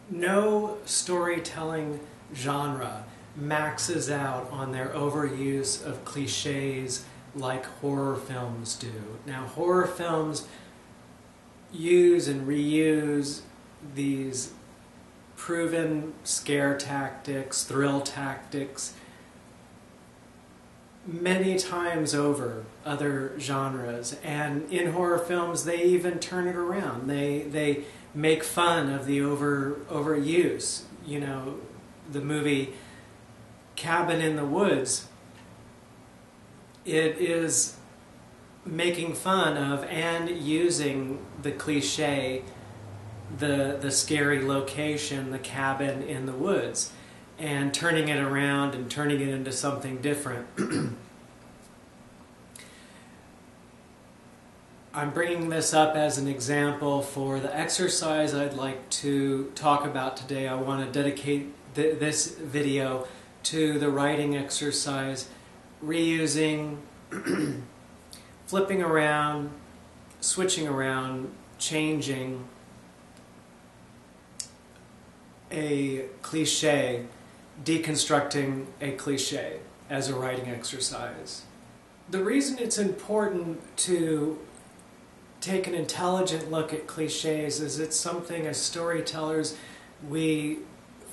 No storytelling genre maxes out on their overuse of cliches like horror films do. Now, horror films use and reuse these proven scare tactics, thrill tactics, many times over other genres. And in horror films, they even turn it around. They make fun of the overuse. You know, the movie Cabin in the Woods, it is making fun of and using the cliche, the scary location, the cabin in the woods, and turning it around and turning it into something different. I'm bringing this up as an example for the exercise I'd like to talk about today. I want to dedicate this video to the writing exercise, reusing, flipping around, switching around, changing a cliche, deconstructing a cliche as a writing exercise. The reason it's important to take an intelligent look at cliches is it's something as storytellers we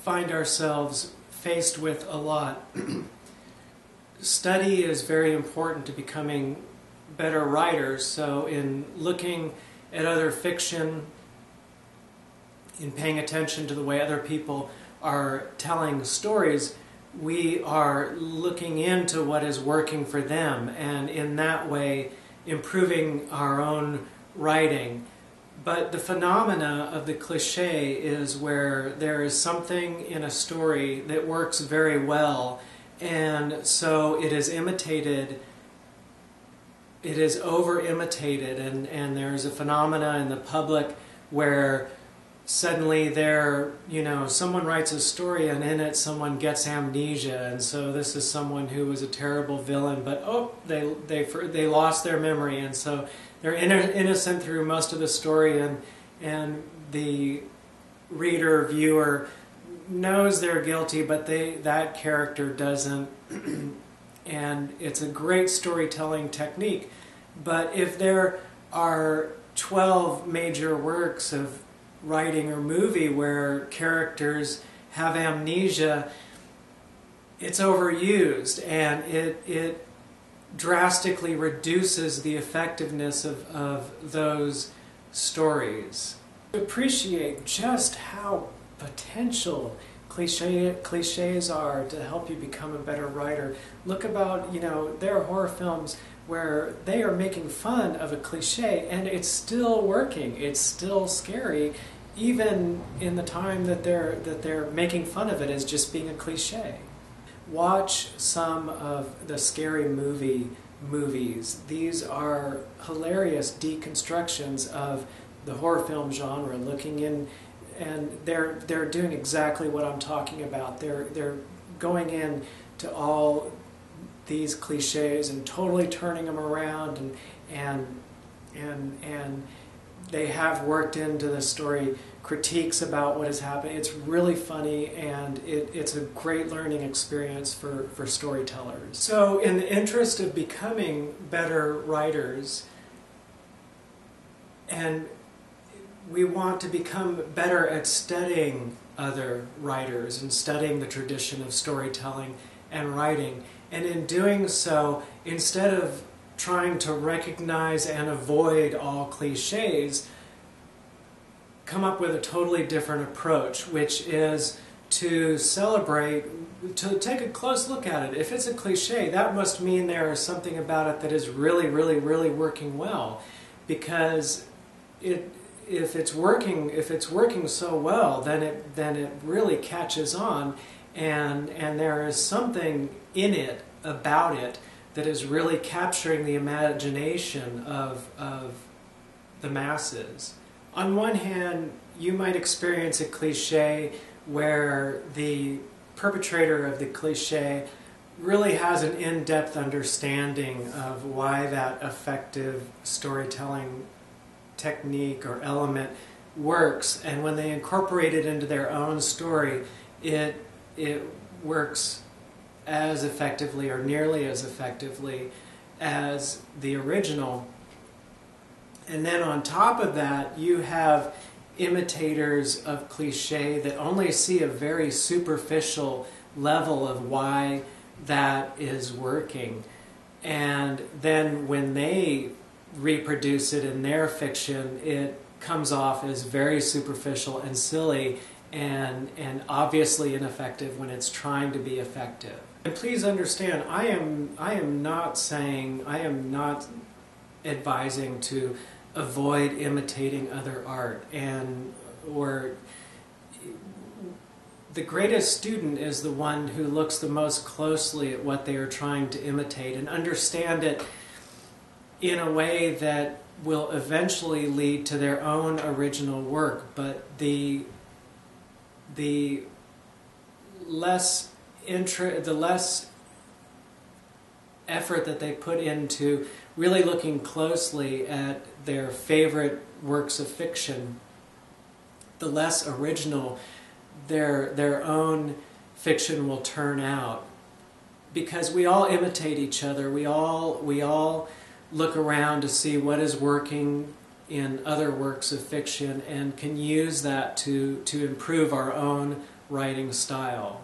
find ourselves faced with a lot. Study is very important to becoming better writers, so in looking at other fiction, in paying attention to the way other people are telling stories, we are looking into what is working for them, and in that way improving our own writing. But the phenomena of the cliche is where there is something in a story that works very well, and so it is imitated, it is over-imitated, and there's a phenomena in the public where suddenly someone writes a story and in it someone gets amnesia, and so this is someone who was a terrible villain, but they lost their memory, and so they're innocent through most of the story, and the reader, viewer knows they're guilty, but that character doesn't. And it's a great storytelling technique. But if there are 12 major works of writing or movie where characters have amnesia, it's overused, and it drastically reduces the effectiveness of those stories. To appreciate just how potential cliches are to help you become a better writer, look about, there are horror films where they are making fun of a cliche and it's still working, it's still scary, even in the time that they're making fun of it as just being a cliche. Watch some of the scary movies. These are hilarious deconstructions of the horror film genre, looking in, and they're doing exactly what I'm talking about. They're going in to all these cliches and totally turning them around, and they have worked into the story critiques about what is happening. It's really funny, and it's a great learning experience for storytellers. So in the interest of becoming better writers, and we want to become better at studying other writers and studying the tradition of storytelling and writing, and in doing so, instead of trying to recognize and avoid all cliches, come up with a totally different approach, which is to celebrate, to take a close look at it. If it's a cliche, that must mean there is something about it that is really, really, really working well, because if it's working so well, then it really catches on, and there is something in it, about it, that is really capturing the imagination of the masses. On one hand, you might experience a cliche where the perpetrator of the cliche really has an in-depth understanding of why that effective storytelling technique or element works, and when they incorporate it into their own story, it works as effectively or nearly as effectively as the original. And then on top of that, you have imitators of cliche that only see a very superficial level of why that is working. And then when they reproduce it in their fiction, it comes off as very superficial and silly and obviously ineffective when it's trying to be effective. And please understand, I am not advising to avoid imitating other art, or the greatest student is the one who looks the most closely at what they are trying to imitate and understand it in a way that will eventually lead to their own original work. But the less effort that they put into really looking closely at their favorite works of fiction, the less original their own fiction will turn out. Because we all imitate each other. We all look around to see what is working in other works of fiction and can use that to improve our own writing style.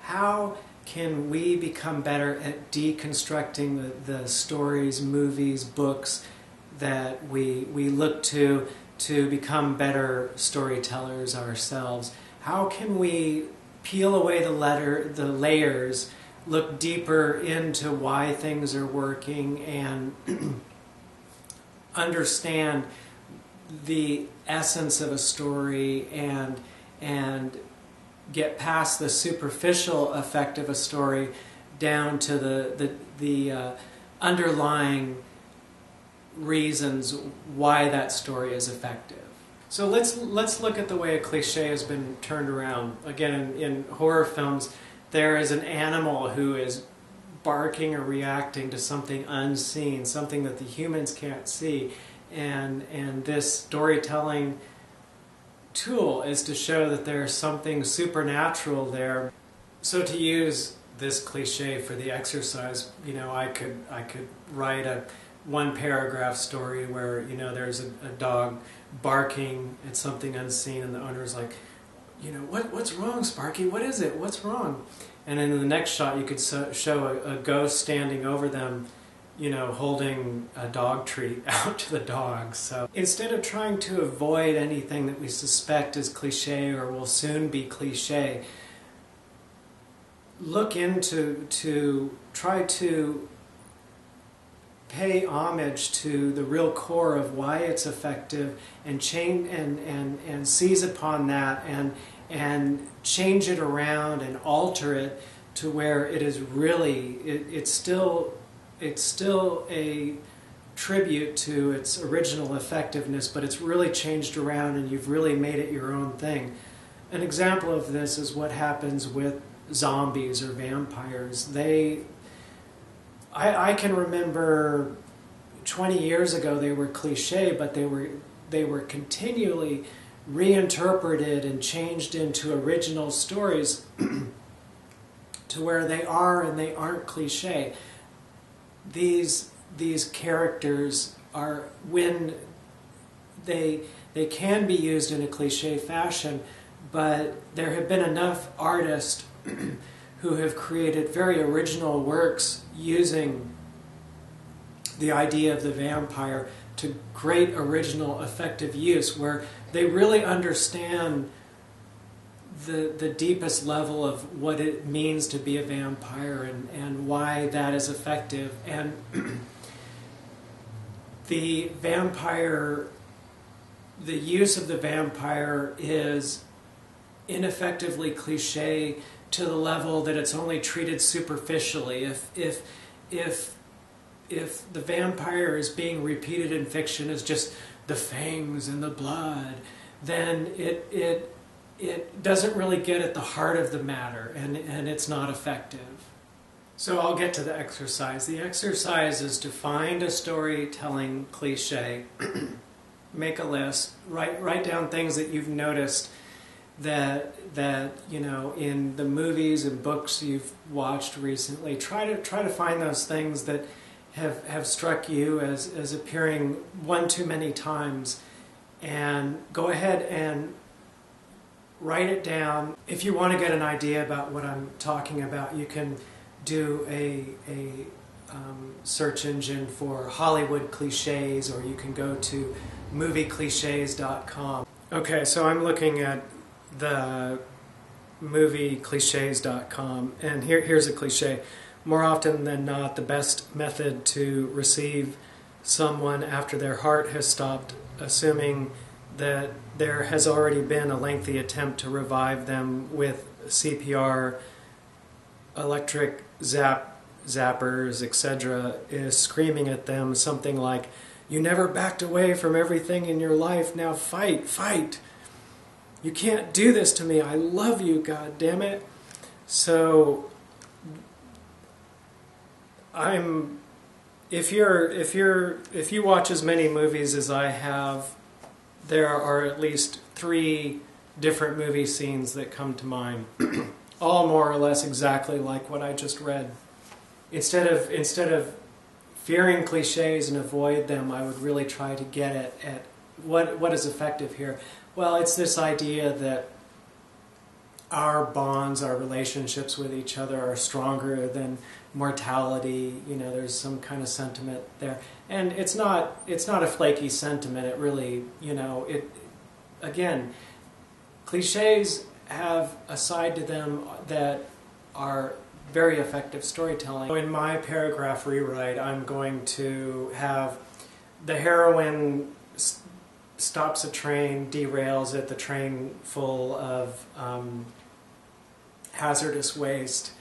How can we become better at deconstructing the stories, movies, books that we look to become better storytellers ourselves? How can we peel away the layers, look deeper into why things are working, and understand the essence of a story and get past the superficial effect of a story down to the underlying reasons why that story is effective. So let's look at the way a cliche has been turned around. Again, in horror films, there is an animal who is barking or reacting to something unseen, something that the humans can't see, and this storytelling tool is to show that there's something supernatural there. So to use this cliche for the exercise, I could write a one-paragraph story where there's a dog barking at something unseen, and the owner's like, what's wrong, Sparky? What is it? What's wrong? And then in the next shot, you could show a ghost standing over them, holding a dog treat out to the dog. So instead of trying to avoid anything that we suspect is cliche or will soon be cliche, look into try to pay homage to the real core of why it's effective, and change and seize upon that and change it around and alter it to where it is really it's still a tribute to its original effectiveness, but it's really changed around and you've really made it your own thing. An example of this is what happens with zombies or vampires. I can remember 20 years ago they were cliche, but they were continually reinterpreted and changed into original stories to where they are and they aren't cliche. These characters are, when they can be used in a cliche fashion, but there have been enough artists who have created very original works using the idea of the vampire to great original effective use, where they really understand the deepest level of what it means to be a vampire and why that is effective. And the use of the vampire is ineffectively cliche to the level that it's only treated superficially. If the vampire is being repeated in fiction as just the fangs and the blood, then it doesn't really get at the heart of the matter, and it's not effective. So I'll get to the exercise. The exercise is to find a storytelling cliche make a list, write down things that you've noticed that you know, in the movies and books you've watched recently. Try to find those things that have struck you as appearing one too many times, and go ahead and write it down. If you want to get an idea about what I'm talking about, you can do a search engine for Hollywood cliches, or you can go to moviecliches.com. Okay, so I'm looking at the moviecliches.com, and here's a cliche. More often than not, the best method to receive someone after their heart has stopped, assuming that there has already been a lengthy attempt to revive them with CPR, electric zappers, etc., is screaming at them something like, "You never backed away from everything in your life, now fight, fight! You can't do this to me, I love you, god damn it!" So if you watch as many movies as I have, there are at least 3 different movie scenes that come to mind, all more or less exactly like what I just read. Instead of fearing cliches and avoid them, I would really try to get at what is effective here. Well, it's this idea that our bonds, our relationships with each other are stronger than mortality. You know, there's some kind of sentiment there, and it's not a flaky sentiment. It really, you know, again, cliches have a side to them that are very effective storytelling. So in my paragraph rewrite, I'm going to have the heroine stops a train, derails it, the train full of hazardous waste,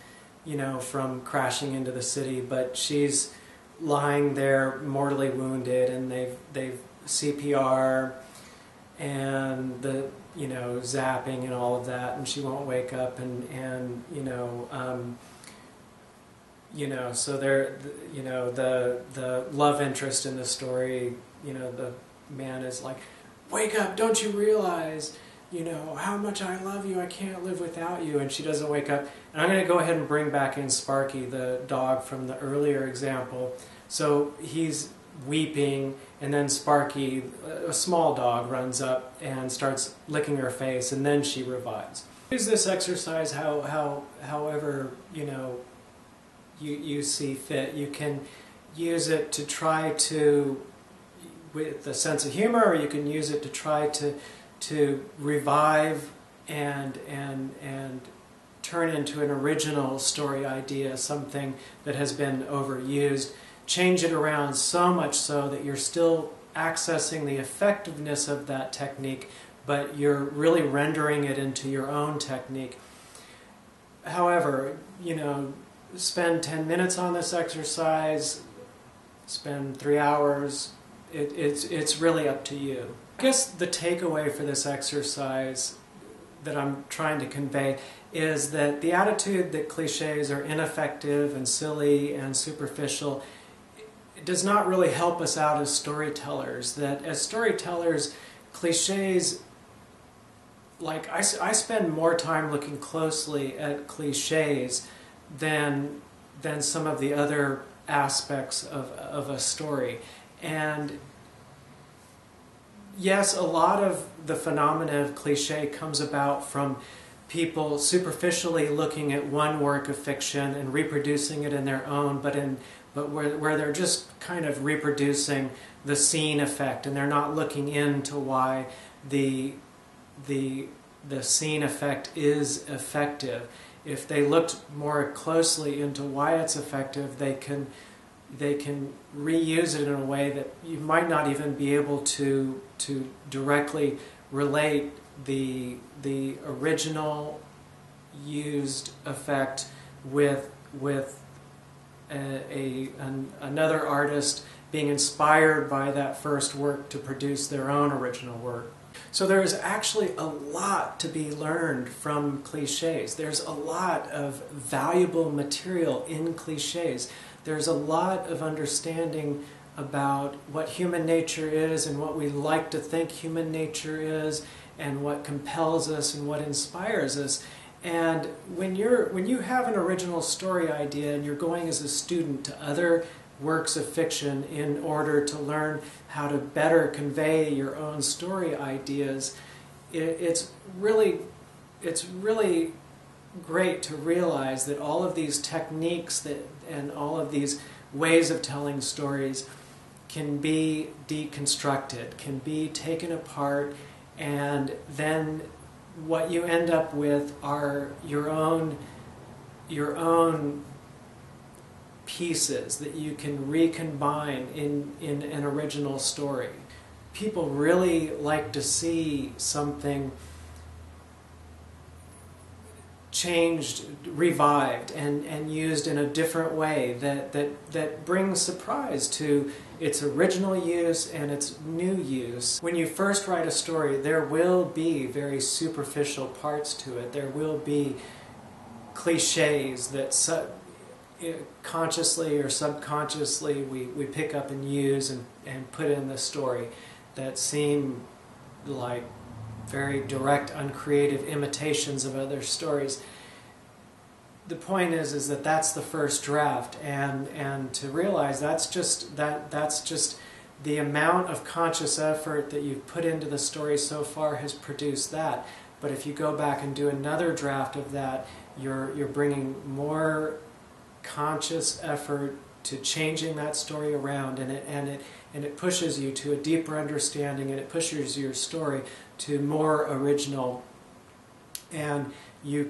you know, from crashing into the city, but she's lying there mortally wounded, and they've CPR and the, you know, zapping and all of that, and she won't wake up, and so they're, you know, the love interest in the story, you know, the man is like, "Wake up, don't you realize, you know, how much I love you, I can't live without you," and she doesn't wake up. And I'm going to go ahead and bring back in Sparky, the dog from the earlier example. So he's weeping, and then Sparky, a small dog, runs up and starts licking her face, and then she revives. Use this exercise however, you know, you see fit. You can use it to try to, with a sense of humor, or you can use it to try to revive and turn into an original story idea, something that has been overused. Change it around so much so that you're still accessing the effectiveness of that technique, but you're really rendering it into your own technique. However, you know, spend 10 minutes on this exercise, spend 3 hours, it's really up to you. I guess the takeaway for this exercise that I'm trying to convey is that the attitude that cliches are ineffective and silly and superficial, it does not really help us out as storytellers. That as storytellers, cliches, like I spend more time looking closely at cliches than some of the other aspects of a story. And yes, a lot of the phenomena of cliche comes about from people superficially looking at one work of fiction and reproducing it in their own, but where they're just kind of reproducing the scene effect, and they're not looking into why the scene effect is effective. If they looked more closely into why it's effective, they can reuse it in a way that you might not even be able to directly relate the original used effect with another artist being inspired by that first work to produce their own original work. So there is actually a lot to be learned from cliches. There's a lot of valuable material in cliches. There's a lot of understanding about what human nature is and what we like to think human nature is and what compels us and what inspires us. And when you have an original story idea and you're going as a student to other works of fiction in order to learn how to better convey your own story ideas, it's really great to realize that all of these techniques and all of these ways of telling stories can be deconstructed, can be taken apart, and then what you end up with are your own pieces that you can recombine in an original story. People really like to see something changed, revived, and used in a different way that brings surprise to its original use and its new use. When you first write a story, there will be very superficial parts to it. There will be cliches that consciously or subconsciously we pick up and use and put in the story that seem like very direct, uncreative imitations of other stories. The point is that that's the first draft, and to realize that's just the amount of conscious effort that you've put into the story so far has produced that. But if you go back and do another draft of that, you're bringing more conscious effort to changing that story around, and it pushes you to a deeper understanding, and it pushes your story to more original, and you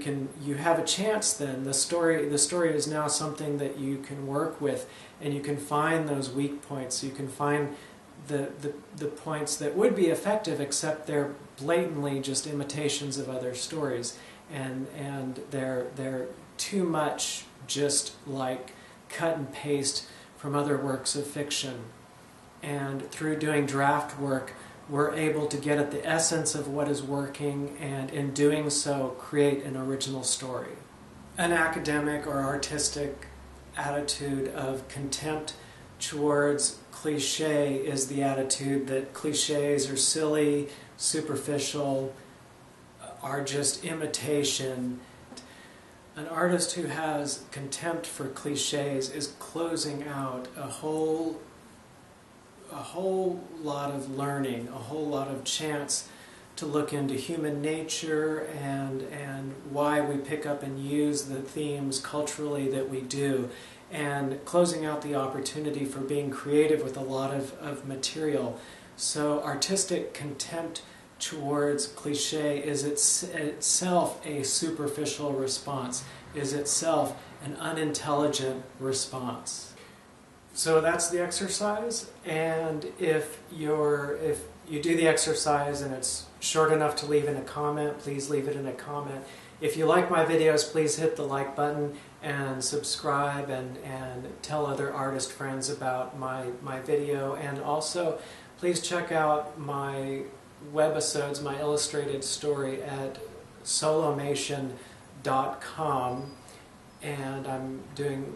have a chance then. The story is now something that you can work with, and you can find those weak points. You can find the points that would be effective, except they're blatantly just imitations of other stories, and they're too much just like cut and paste from other works of fiction. And through doing draft work, we're able to get at the essence of what is working, and in doing so, create an original story. An academic or artistic attitude of contempt towards cliche is the attitude that cliches are silly, superficial, are just imitation. An artist who has contempt for cliches is closing out a whole lot of learning, a whole lot of chance to look into human nature and why we pick up and use the themes culturally that we do, and closing out the opportunity for being creative with a lot of material. So artistic contempt towards cliche is itself a superficial response, is itself an unintelligent response. So that's the exercise, and if you do the exercise and it's short enough to leave in a comment, please leave it in a comment. If you like my videos, please hit the like button and subscribe, and tell other artist friends about my video, and also please check out my webisodes, my illustrated story at solomation.com, and I'm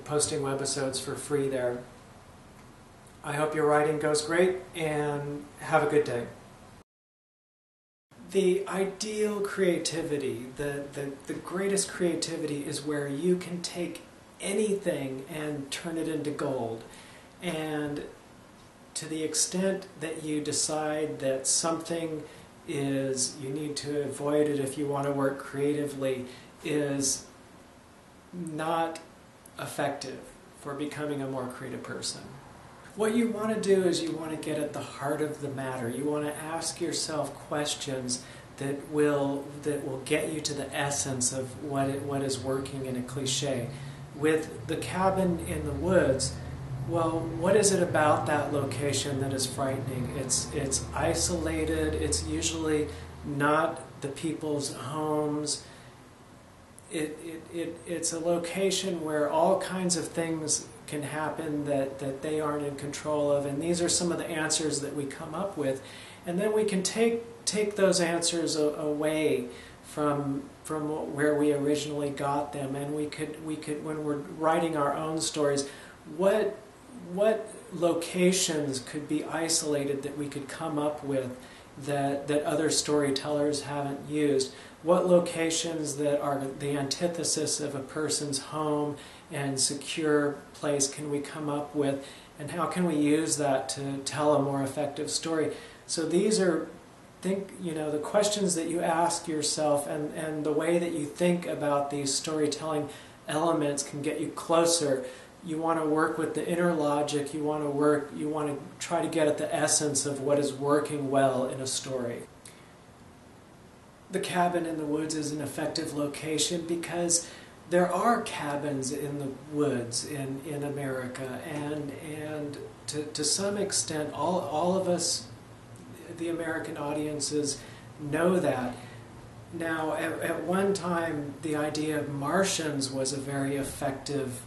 posting webisodes for free there. I hope your writing goes great, and have a good day. The ideal creativity, the greatest creativity, is where you can take anything and turn it into gold. And to the extent that you decide that something you need to avoid it if you want to work creatively, is not effective for becoming a more creative person. What you want to do is you want to get at the heart of the matter. You want to ask yourself questions that will get you to the essence of what is working in a cliche. With the cabin in the woods, well, what is it about that location that is frightening? It's isolated. It's usually not the people's homes. It's a location where all kinds of things can happen that they aren't in control of, and these are some of the answers that we come up with, and then we can take those answers away from where we originally got them, and we could when we're writing our own stories, what locations could be isolated that we could come up with that other storytellers haven't used? What locations that are the antithesis of a person's home and secure place can we come up with, and how can we use that to tell a more effective story? So these are, the questions that you ask yourself, and the way that you think about these storytelling elements can get you closer. You want to work with the inner logic. You want to try to get at the essence of what is working well in a story. The cabin in the woods is an effective location because there are cabins in the woods in America, and to some extent all of us, the American audiences, know that. Now, at one time, the idea of Martians was a very effective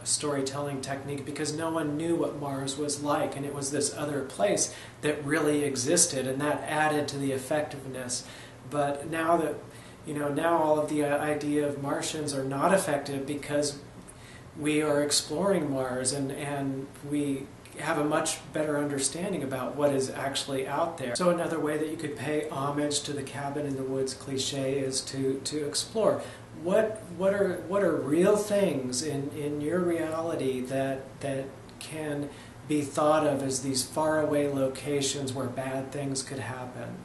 storytelling technique because no one knew what Mars was like, and it was this other place that really existed, and that added to the effectiveness. But now that, now all of the idea of Martians are not effective because we are exploring Mars, and we have a much better understanding about what is actually out there. So another way that you could pay homage to the cabin in the woods cliche is to explore what are real things in your reality that can be thought of as these faraway locations where bad things could happen.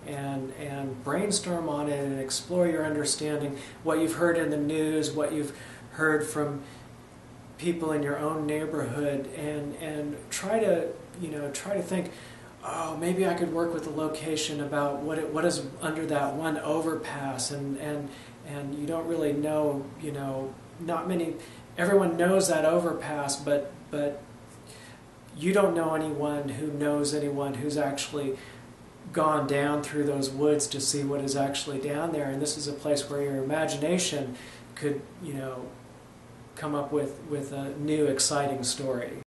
And brainstorm on it and explore your understanding, what you've heard in the news, what you've heard from people in your own neighborhood, and try to think, oh, maybe I could work with a location about what is under that one overpass, and you don't really know, everyone knows that overpass, but you don't know anyone who knows anyone who's actually gone down through those woods to see what is actually down there, and this is a place where your imagination could, come up with a new exciting story.